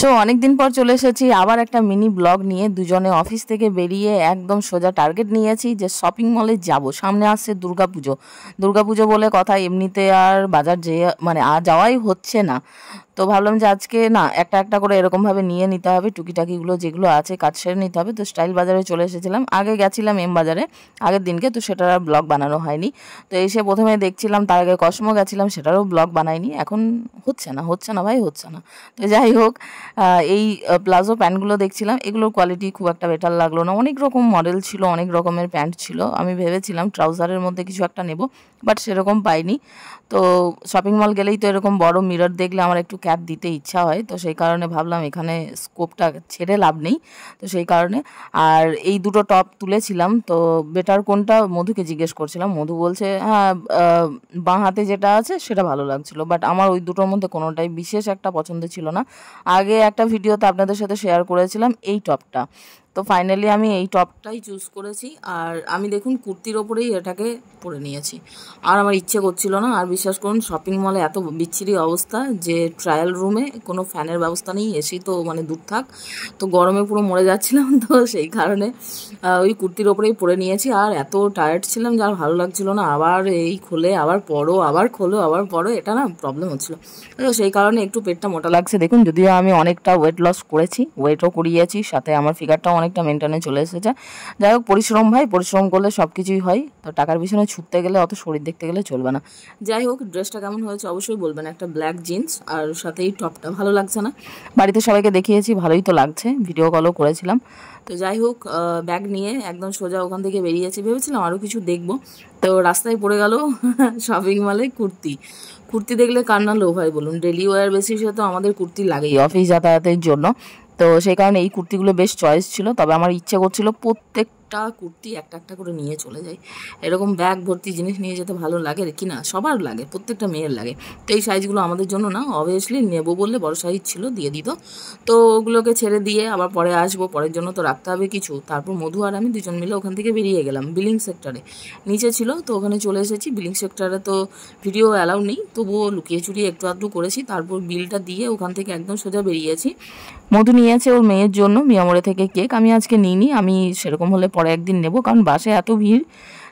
অনেকদিন পর চলে এসেছি আবার একটা মিনি ব্লগ নিয়ে। দুজনে অফিস থেকে বেরিয়ে একদম সোজা টার্গেট নিয়েছি যে শপিং মলে যাব। সামনে আসছে দুর্গাপুজো। দুর্গাপুজো বলে কথা, এমনিতে আর বাজার যে মানে আর যাওয়াই হচ্ছে না। তো ভাবলাম যে আজকে না একটা একটা করে এরকমভাবে নিয়ে নিতে হবে, টুকিটাকিগুলো যেগুলো আছে কাজ সেরে নিতে হবে। তো স্টাইল বাজারে চলে এসেছিলাম, আগে গেছিলাম এম বাজারে আগের দিনকে, তো সেটার আর ব্লগ বানানো হয়নি। তো এসে প্রথমে দেখছিলাম, তার আগে কসমো গেছিলাম, সেটারও ব্লগ বানাইনি। এখন হচ্ছে না ভাই, হচ্ছে না। তো যাই হোক, এই প্লাজো প্যান্টগুলো দেখছিলাম, এগুলোর কোয়ালিটি খুব একটা বেটার লাগলো না। অনেক রকম মডেল ছিল, অনেক রকমের প্যান্ট ছিল। আমি ভেবেছিলাম ট্রাউজারের মধ্যে কিছু একটা নেব, বাট সেরকম পাইনি। তো শপিং মল গেলেই তো এরকম বড় মিরর দেখলে আমার একটু ক্যাপ দিতে ইচ্ছা হয়, তো সেই কারণে ভাবলাম এখানে স্কোপটা ছেড়ে লাভ নেই। তো সেই কারণে আর এই দুটো টপ তুলেছিলাম। তো বেটার কোনটা মধুকে জিজ্ঞেস করছিলাম, মধু বলছে হ্যাঁ বাঁ হাতে যেটা আছে সেটা ভালো লাগছিল, বাট আমার ওই দুটোর মধ্যে কোনোটাই বিশেষ একটা পছন্দ ছিল না। আগে একটা ভিডিওতে আপনাদের সাথে শেয়ার করেছিলাম এই টপটা। তো ফাইনালি আমি এই টপটাই চুজ করেছি। আর আমি দেখুন কুর্তির ওপরেই এটাকে পরে নিয়েছি। আর আমার ইচ্ছে করছিল না। আর বিশ্বাস করুন শপিং মলে এত বিচ্ছিরি অবস্থা যে ট্রায়াল রুমে কোনো ফ্যানের ব্যবস্থা নেই, এসি তো মানে দূর থাক। তো গরমে পুরো মরে যাচ্ছিলাম, তো সেই কারণে ওই কুর্তির ওপরেই পরে নিয়েছি। আর এত টায়ার্ড ছিলাম যে আর ভালো লাগছিল না। আবার এই খোলে আবার পরো, আবার খোলো আবার পরো, এটা না প্রবলেম হচ্ছিল। তো সেই কারণে একটু পেটটা মোটা লাগছে দেখুন। যদিও আমি অনেকটা ওয়েট লস করেছি, ওয়েটও করিয়েছি, সাথে আমার ফিগারটাও অনেকটা মেনটেনে চলে এসেছে। যাই হোক, পরিশ্রম ভাই, পরিশ্রম করলে সব কিছুই হয়। তো টাকার পিছনে ছুটতে গেলে অত শরীর দেখতে গেলে চলবে না। যাই হোক, ড্রেসটা কেমন হয়েছে অবশ্যই বলবেন। একটা ব্ল্যাক জিন্স আর সাথে এই টপটা ভালো লাগছে না? বাড়িতে সবাইকে দেখিয়েছি, ভালোই তো লাগছে, ভিডিও কলও করেছিলাম। তো যাই হোক, ব্যাগ নিয়ে একদম সোজা ওখান থেকে বেরিয়েছি। ভেবেছিলাম আরও কিছু দেখবো, তো রাস্তায় পড়ে গেল শপিং মলে কুর্তি। কুর্তি দেখলে কার না লোভ হয় বলুন? ডেলি ওয়্যার বেসিসে তো আমাদের কুর্তি লাগেই অফিস যাতায়াতের জন্য। তো সেই কারণে এই কুর্তিগুলো বেশ চয়েস ছিল। তবে আমার ইচ্ছে করছিল প্রত্যেকটা কুর্তি একটা একটা করে নিয়ে চলে যাই। এরকম ব্যাগ ভর্তি জিনিস নিয়ে যেতে ভালো লাগে কি না? সবার লাগে, প্রত্যেকটা মেয়ের লাগে। তো এই সাইজগুলো আমাদের জন্য না, অবভিয়াসলি নেবো বললে বড় সাইজ ছিল, দিয়ে দিত। তো ওগুলোকে ছেড়ে দিয়ে আবার পরে আসবো, পরের জন্য তো রাখতে হবে কিছু। তারপর মধু আর আমি দুজন মিলে ওখান থেকে বেরিয়ে গেলাম বিলিং সেক্টরে। নিচে ছিল তো ওখানে চলে এসেছি। বিলিং সেক্টরে তো ভিডিও অ্যালাউ নেই, তবুও লুকিয়ে চুরিয়ে একটু আধটু করেছি। তারপর বিলটা দিয়ে ওখান থেকে একদম সোজা বেরিয়েছি। মধু নিয়েছে ওর মেয়ের জন্য মিয়ামোড়ে থেকে কেক। আমি আজকে নিইনি, আমি সেরকম হলে পরে একদিন নেব, কারণ বাসে এত ভিড়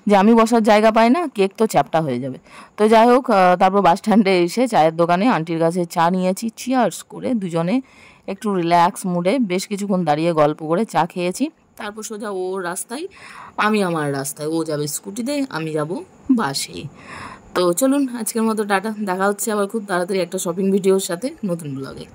যে আমি বসার জায়গা পাই না, কেক তো চ্যাপটা হয়ে যাবে। তো যাই হোক, তারপর বাস স্ট্যান্ডে এসে চায়ের দোকানে আন্টির কাছে চা নিয়েছি। চিয়ার্স করে দুজনে একটু রিল্যাক্স মুডে বেশ কিছুক্ষণ দাঁড়িয়ে গল্প করে চা খেয়েছি। তারপর সোজা ওর রাস্তায়, আমি আমার রাস্তায়। ও যাবে স্কুটিতে, আমি যাব বাসে। তো চলুন আজকের মতো টাটা, দেখা হচ্ছে আবার খুব তাড়াতাড়ি একটা শপিং ভিডিওর সাথে নতুন ব্লগে।